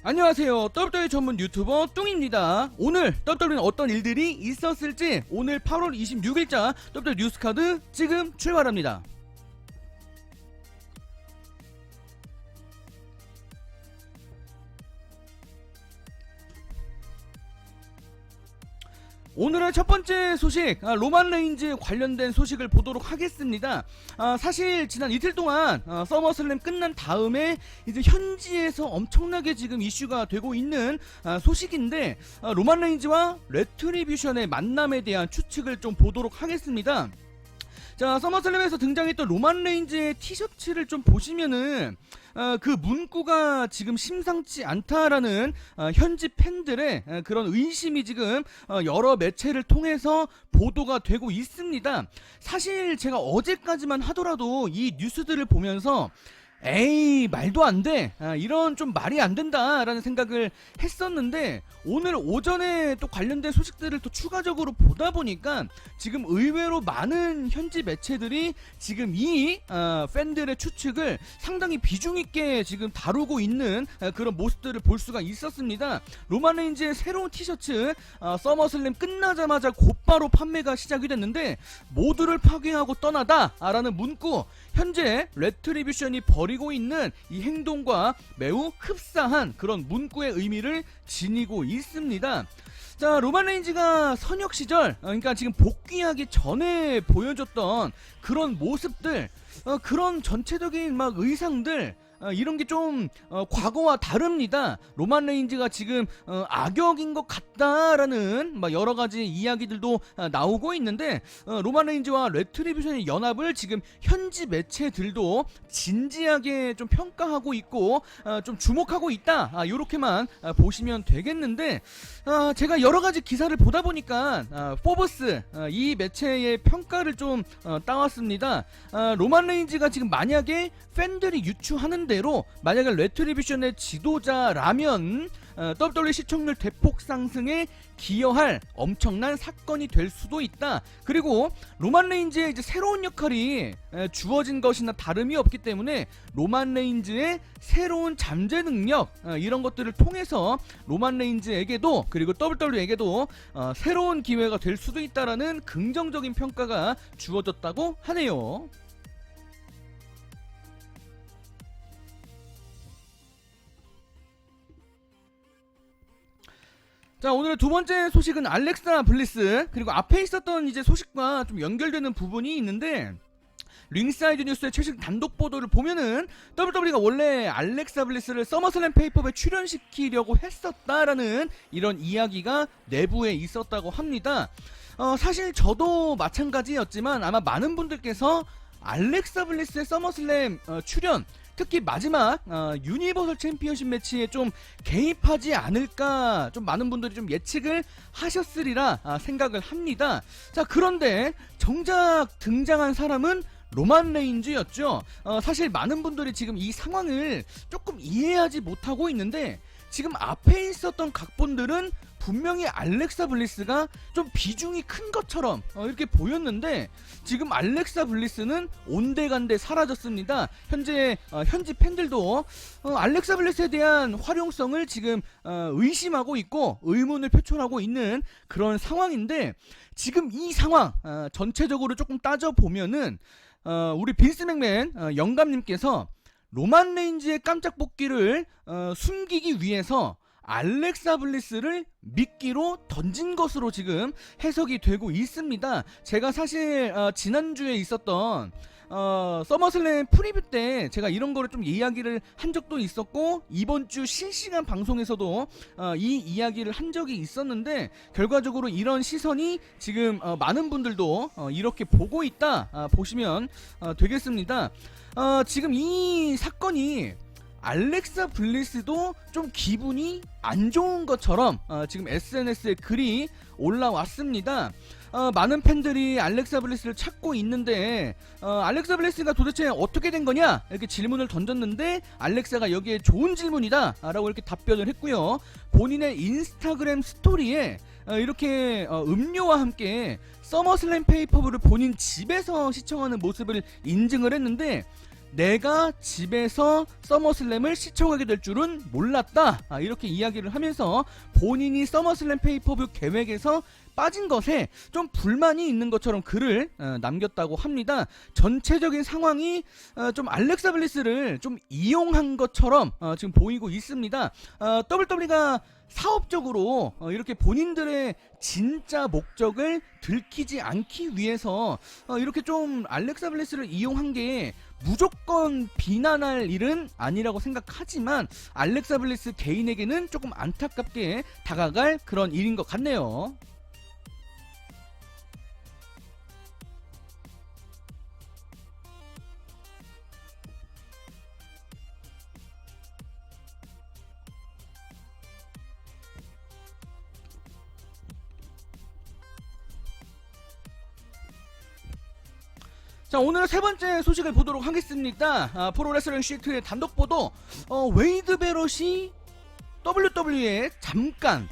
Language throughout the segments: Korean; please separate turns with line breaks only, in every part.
안녕하세요. WWE 전문 유튜버 뚱입니다. 오늘 WWE는 어떤 일들이 있었을지 오늘 8월 26일자 WWE 뉴스카드 지금 출발합니다. 오늘의 첫 번째 소식, 로만 레인즈 관련된 소식을 보도록 하겠습니다. 사실 지난 이틀 동안 서머슬램 끝난 다음에 이제 현지에서 엄청나게 지금 이슈가 되고 있는 소식인데, 로만 레인즈와 레트리뷰션의 만남에 대한 추측을 좀 보도록 하겠습니다. 자, 서머슬램에서 등장했던 로만 레인즈의 티셔츠를 좀 보시면은 그 문구가 지금 심상치 않다라는 현지 팬들의 그런 의심이 지금 여러 매체를 통해서 보도가 되고 있습니다. 사실 제가 어제까지만 하더라도 이 뉴스들을 보면서 에이 말도 안 돼, 이런 좀 말이 안 된다라는 생각을 했었는데, 오늘 오전에 또 관련된 소식들을 또 추가적으로 보다 보니까 지금 의외로 많은 현지 매체들이 지금 이 팬들의 추측을 상당히 비중 있게 지금 다루고 있는 그런 모습들을 볼 수가 있었습니다. 로만 레인즈의 새로운 티셔츠 서머슬램 끝나자마자 곧바로 판매가 시작이 됐는데, 모두를 파괴하고 떠나다 라는 문구, 현재 레트리뷰션이 벌이고 있는 이 행동과 매우 흡사한 그런 문구의 의미를 지니고 있습니다. 자, 로만 레인즈가 선역 시절, 그러니까 지금 복귀하기 전에 보여줬던 그런 모습들, 그런 전체적인 막 의상들, 이런 게 좀 과거와 다릅니다. 로만 레인즈가 지금 악역인 것 같다라는 막 여러 가지 이야기들도 나오고 있는데, 로만 레인즈와 레트리뷰션의 연합을 지금 현지 매체들도 진지하게 좀 평가하고 있고 좀 주목하고 있다, 요렇게만 보시면 되겠는데, 제가 여러 가지 기사를 보다 보니까 포브스 이 매체의 평가를 좀 따왔습니다. 로만 레인즈가 지금 만약에 팬들이 유추하는 대로 만약에 레트리뷰션의 지도자라면 WWE 시청률 대폭 상승에 기여할 엄청난 사건이 될 수도 있다. 그리고 로만 레인즈의 이제 새로운 역할이 주어진 것이나 다름이 없기 때문에 로만 레인즈의 새로운 잠재 능력, 이런 것들을 통해서 로만 레인즈에게도 그리고 WWE에게도 새로운 기회가 될 수도 있다라는 긍정적인 평가가 주어졌다고 하네요. 자, 오늘의 두 번째 소식은 알렉사 블리스, 그리고 앞에 있었던 이제 소식과 좀 연결되는 부분이 있는데, 링사이드 뉴스의 최신 단독 보도를 보면은 WWE가 원래 알렉사 블리스를 서머슬램 페이퍼에 출연시키려고 했었다라는 이런 이야기가 내부에 있었다고 합니다. 사실 저도 마찬가지였지만 아마 많은 분들께서 알렉사 블리스의 서머슬램 출연, 특히 마지막 유니버설 챔피언십 매치에 좀 개입하지 않을까, 좀 많은 분들이 좀 예측을 하셨으리라 생각을 합니다. 자, 그런데 정작 등장한 사람은 로만 레인즈였죠. 사실 많은 분들이 지금 이 상황을 조금 이해하지 못하고 있는데, 지금 앞에 있었던 각본들은 분명히 알렉사 블리스가 좀 비중이 큰 것처럼 이렇게 보였는데, 지금 알렉사 블리스는 온데간데 사라졌습니다. 현지 팬들도 알렉사 블리스에 대한 활용성을 지금 의심하고 있고 의문을 표출하고 있는 그런 상황인데, 지금 이 상황 전체적으로 조금 따져보면은 우리 빈스 맥맨 영감님께서 로만 레인즈의 깜짝 복귀를 숨기기 위해서 알렉사 블리스를 미끼로 던진 것으로 지금 해석이 되고 있습니다. 제가 사실 지난주에 있었던 서머슬램 프리뷰 때 제가 이런 거를 좀 이야기를 한 적도 있었고, 이번 주 실시간 방송에서도 이 이야기를 한 적이 있었는데, 결과적으로 이런 시선이 지금 많은 분들도 이렇게 보고 있다 보시면 되겠습니다. 지금 이 사건이 알렉사 블리스도 좀 기분이 안 좋은 것처럼 지금 SNS에 글이 올라왔습니다. 많은 팬들이 알렉사 블리스를 찾고 있는데, 알렉사 블리스가 도대체 어떻게 된 거냐 이렇게 질문을 던졌는데, 알렉사가 여기에 좋은 질문이다 라고 이렇게 답변을 했고요. 본인의 인스타그램 스토리에 이렇게 음료와 함께 서머슬램 페이퍼브를 본인 집에서 시청하는 모습을 인증을 했는데, 내가 집에서 서머슬램을 시청하게 될 줄은 몰랐다. 이렇게 이야기를 하면서 본인이 서머슬램 페이퍼뷰 계획에서 빠진 것에 좀 불만이 있는 것처럼 글을 남겼다고 합니다. 전체적인 상황이 좀 알렉사 블리스를 좀 이용한 것처럼 지금 보이고 있습니다. WWE가 사업적으로 이렇게 본인들의 진짜 목적을 들키지 않기 위해서 이렇게 좀 알렉사 블리스를 이용한 게 무조건 비난할 일은 아니라고 생각하지만 알렉사 블리스 개인에게는 조금 안타깝게 다가갈 그런 일인 것 같네요. 자, 오늘 세 번째 소식을 보도록 하겠습니다. 프로레슬링 시트의 단독 보도. 웨이드 베럿이 WWE에 잠깐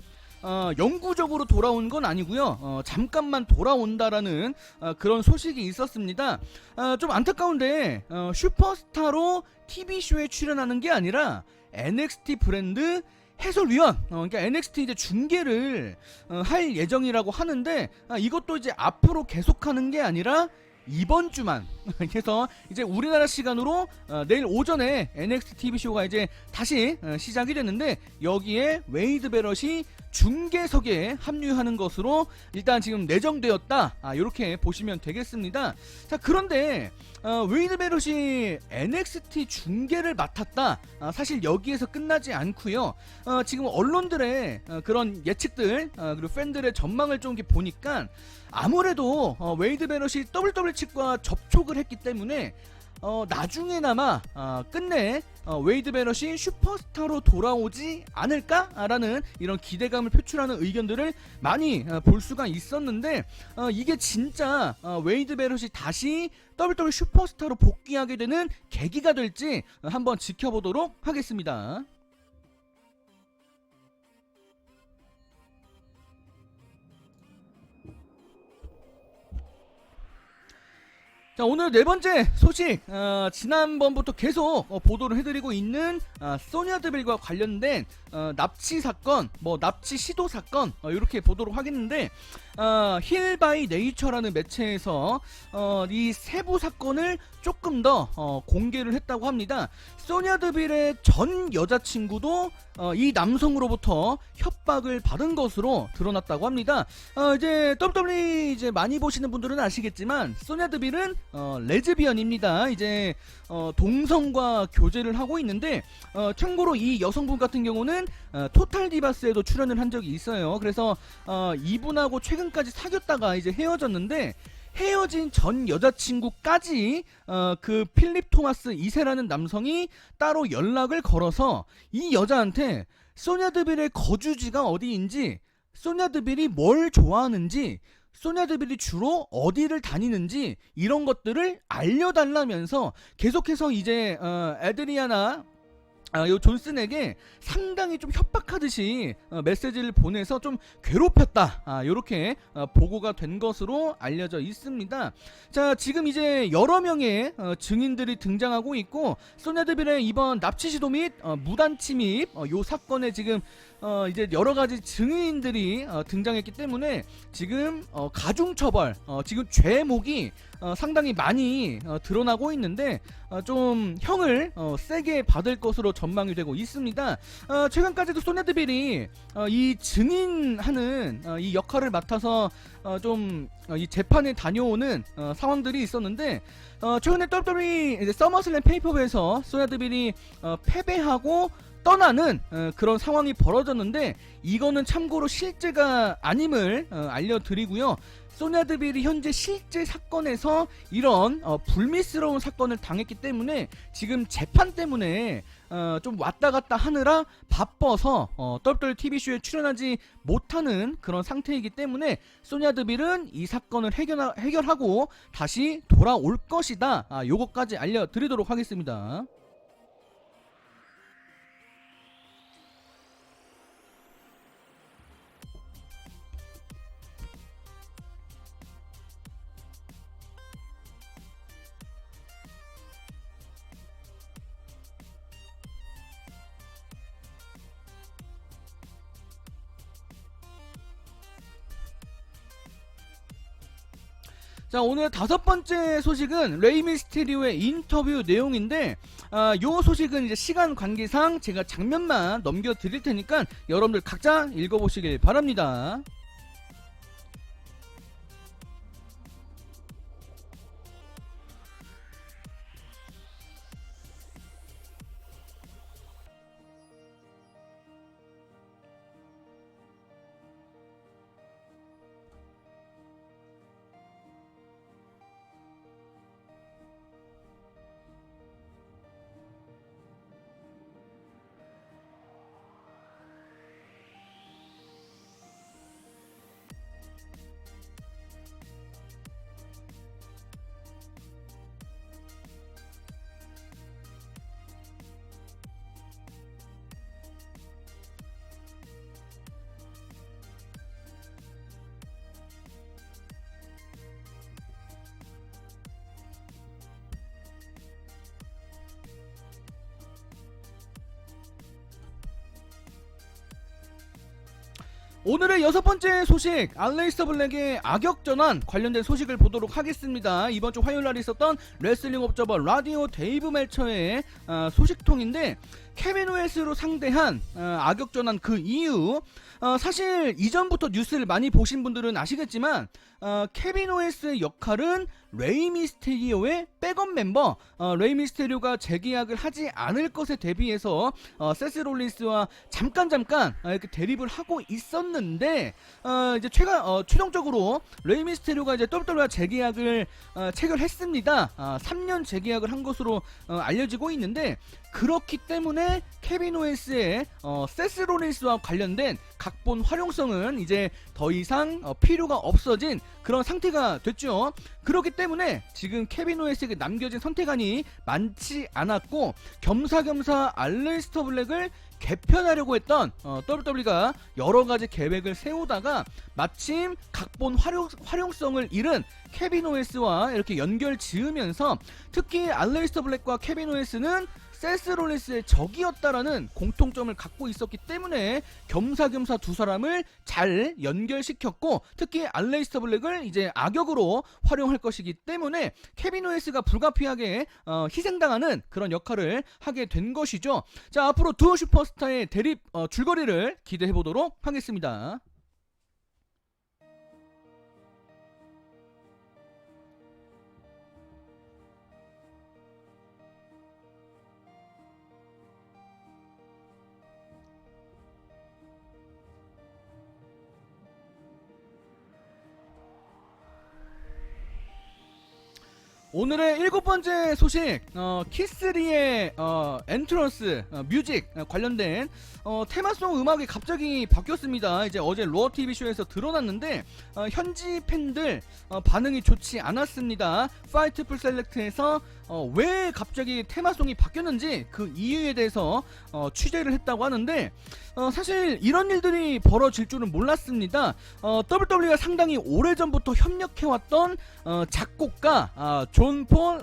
영구적으로 돌아온 건 아니고요. 잠깐만 돌아온다라는 그런 소식이 있었습니다. 좀 안타까운데 슈퍼스타로 TV쇼에 출연하는 게 아니라 NXT 브랜드 해설위원, 그러니까 NXT 이제 중계를 할 예정이라고 하는데 이것도 이제 앞으로 계속하는 게 아니라 이번 주만. 그래서 이제 우리나라 시간으로 내일 오전에 NXT TV쇼가 이제 다시 시작이 됐는데 여기에 웨이드 베럿이 중계석에 합류하는 것으로 일단 지금 내정되었다. 이렇게 보시면 되겠습니다. 자, 그런데 웨이드 베럿이 NXT 중계를 맡았다. 사실 여기에서 끝나지 않고요. 지금 언론들의 그런 예측들 그리고 팬들의 전망을 좀 이렇게 보니까 아무래도 웨이드 베럿이 WWE 측과 접촉을 했기 때문에 나중에나마 끝내 웨이드 베럿이 슈퍼스타로 돌아오지 않을까라는 이런 기대감을 표출하는 의견들을 많이 볼 수가 있었는데 이게 진짜 웨이드 베럿이 다시 WWE 슈퍼스타로 복귀하게 되는 계기가 될지 한번 지켜보도록 하겠습니다. 자, 오늘 네 번째 소식, 지난번부터 계속 보도를 해드리고 있는 소니아 데빌과 관련된 납치 사건, 납치 시도 사건 이렇게 보도록 하겠는데 힐 바이 네이처라는 매체에서 이 세부 사건을 조금 더 공개를 했다고 합니다. 소니아 데빌의 전 여자친구도 이 남성으로부터 협박을 받은 것으로 드러났다고 합니다. 이제 WWE 이제 많이 보시는 분들은 아시겠지만 소니아 데빌은 레즈비언입니다. 이제 동성과 교제를 하고 있는데 참고로 이 여성분 같은 경우는 토탈 디바스에도 출연을 한 적이 있어요. 그래서 이분하고 최근까지 사귀었다가 이제 헤어졌는데 헤어진 전 여자친구까지 그 필립 토마스 2세라는 남성이 따로 연락을 걸어서 이 여자한테 소니아 데빌의 거주지가 어디인지, 소니아 데빌이 뭘 좋아하는지, 소니아 데빌이 주로 어디를 다니는지 이런 것들을 알려달라면서 계속해서 이제 애드리아나 요 존슨에게 상당히 좀 협박하듯이 메시지를 보내서 좀 괴롭혔다. 요렇게 보고가 된 것으로 알려져 있습니다. 자, 지금 이제 여러 명의 증인들이 등장하고 있고 소니아 데빌의 이번 납치 시도 및 무단 침입 요 사건에 지금 이제 여러 가지 증인들이 등장했기 때문에 지금 가중처벌 지금 죄목이 상당히 많이 드러나고 있는데 좀 형을 세게 받을 것으로 전망이 되고 있습니다. 최근까지도 소니아 데빌이 이 증인하는 이 역할을 맡아서 좀 이 재판에 다녀오는 상황들이 있었는데 최근에 WWE 이제 서머슬램 페이퍼에서 소니아 데빌이 패배하고 떠나는 그런 상황이 벌어졌는데 이거는 참고로 실제가 아님을 알려드리고요. 소니아 데빌이 현재 실제 사건에서 이런 불미스러운 사건을 당했기 때문에 지금 재판 때문에 좀 왔다 갔다 하느라 바빠서 WWE TV쇼에 출연하지 못하는 그런 상태이기 때문에 소니아 데빌은 이 사건을 해결하고 다시 돌아올 것이다. 요거까지 알려드리도록 하겠습니다. 자, 오늘 다섯 번째 소식은 레이 미스테리오의 인터뷰 내용인데, 요 소식은 이제 시간 관계상 제가 장면만 넘겨드릴 테니까 여러분들 각자 읽어보시길 바랍니다. 오늘의 여섯 번째 소식, 알레이스터 블랙의 악역 전환 관련된 소식을 보도록 하겠습니다. 이번 주 화요일날 있었던 레슬링 옵저버 라디오 데이브 멜처의 소식통인데, 케빈 오웨스로 상대한 악역 전환 그 이유, 사실 이전부터 뉴스를 많이 보신 분들은 아시겠지만 케빈 오웨스의 역할은 레이 미스테리오의 백업 멤버, 레이 미스테리오가 재계약을 하지 않을 것에 대비해서 세스 롤린스와 잠깐 이렇게 대립을 하고 있었는데, 이제 최종적으로 레이 미스테리오가 이제 WWE와 재계약을 체결했습니다. 3년 재계약을 한 것으로 알려지고 있는데, 그렇기 때문에 케빈 오웨스의 세스 롤린스와 관련된 각본 활용성은 이제 더 이상 필요가 없어진 그런 상태가 됐죠. 그렇기 때문에 지금 케빈 오웨스에게 남겨진 선택안이 많지 않았고, 겸사겸사 알레이스터 블랙을 개편하려고 했던 WWE가 여러가지 계획을 세우다가 마침 각본 활용성을 잃은 케빈 오웨스와 이렇게 연결 지으면서, 특히 알레이스터 블랙과 케빈 오웨스는 세스 롤린스의 적이었다라는 공통점을 갖고 있었기 때문에 겸사겸사 두 사람을 잘 연결시켰고, 특히 알레이스터 블랙을 이제 악역으로 활용할 것이기 때문에 케빈 오웨스가 불가피하게 희생당하는 그런 역할을 하게 된 것이죠. 자, 앞으로 두 슈퍼스타의 대립 줄거리를 기대해 보도록 하겠습니다. 오늘의 일곱 번째 소식, 키스리의 엔트런스 뮤직 관련된 테마송 음악이 갑자기 바뀌었습니다. 이제 어제 로어 TV 쇼에서 드러났는데 현지 팬들 반응이 좋지 않았습니다. 파이트풀 셀렉트에서 왜 갑자기 테마송이 바뀌었는지 그 이유에 대해서 취재를 했다고 하는데, 사실 이런 일들이 벌어질 줄은 몰랐습니다. WWE가 상당히 오래전부터 협력해왔던 작곡가 존 폴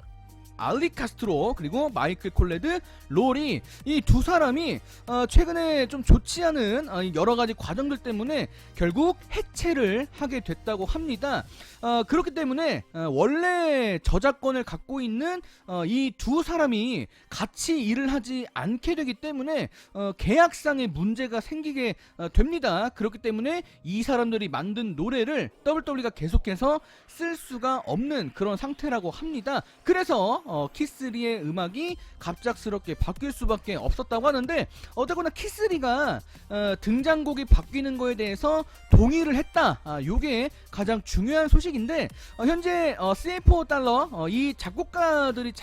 알리카스트로 그리고 마이클 콜레드 롤이, 이 두 사람이 최근에 좀 좋지 않은 여러가지 과정들 때문에 결국 해체를 하게 됐다고 합니다. 그렇기 때문에 원래 저작권을 갖고 있는 이 두 사람이 같이 일을 하지 않게 되기 때문에 계약상의 문제가 생기게 됩니다. 그렇기 때문에 이 사람들이 만든 노래를 WWE가 계속해서 쓸 수가 없는 그런 상태라고 합니다. 그래서 키스리의 음악이 갑작스럽게 바뀔 수밖에 없었다고 하는데, 어쨌거나 키스리가 등장곡이 바뀌는 거에 대해서 동의를 했다. 요게 가장 중요한 소식인데, 현재 $4 이 작곡가들이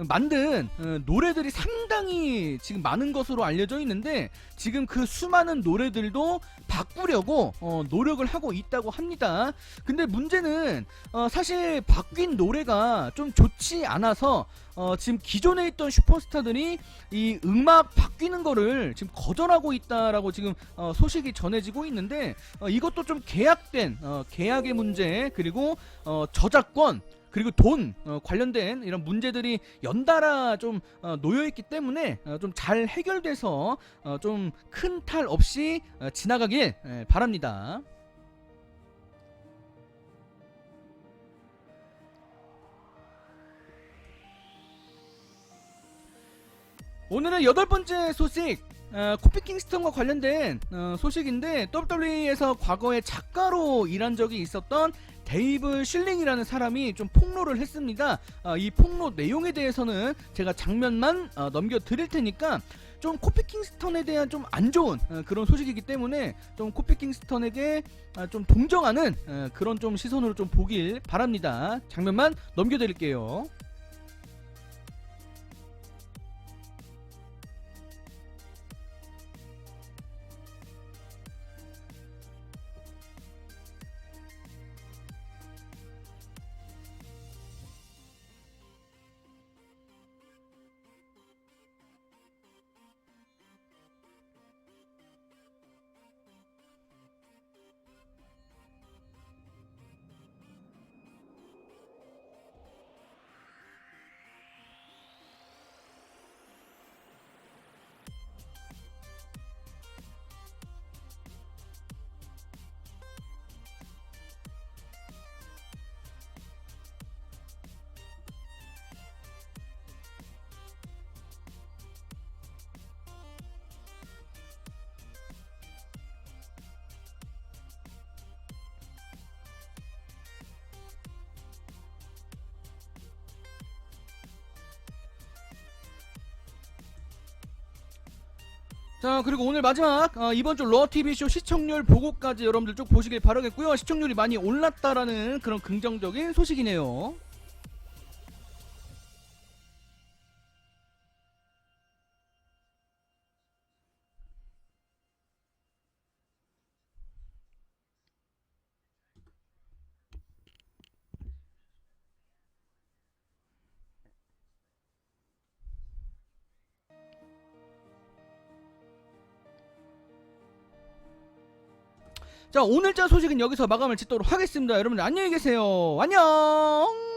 만든 노래들이 상당히 지금 많은 것으로 알려져 있는데, 지금 그 수많은 노래들도 바꾸려고 노력을 하고 있다고 합니다. 근데 문제는 사실 바뀐 노래가 좀 좋지 않아서 지금 기존에 있던 슈퍼스타들이 이 음악 바뀌는 거를 지금 거절하고 있다라고 지금 소식이 전해지고 있는데, 이것도 좀 계약된 계약의 문제, 그리고 저작권, 그리고 돈 관련된 이런 문제들이 연달아 좀 놓여있기 때문에 좀 잘 해결돼서 좀 큰 탈 없이 지나가길 바랍니다. 오늘은 8번째 소식, 코피 킹스턴과 관련된 소식인데, WWE에서 과거에 작가로 일한 적이 있었던 데이브 실링이라는 사람이 좀 폭로를 했습니다. 이 폭로 내용에 대해서는 제가 장면만 넘겨드릴 테니까, 좀 코피 킹스턴에 대한 좀 안 좋은 그런 소식이기 때문에 좀 코피 킹스턴에게 좀 동정하는 그런 좀 시선으로 좀 보길 바랍니다. 장면만 넘겨드릴게요. 자, 그리고 오늘 마지막 이번 주 러TV쇼 시청률 보고까지 여러분들 쭉 보시길 바라겠고요. 시청률이 많이 올랐다라는 그런 긍정적인 소식이네요. 자, 오늘자 소식은 여기서 마감을 짓도록 하겠습니다. 여러분들 안녕히 계세요. 안녕.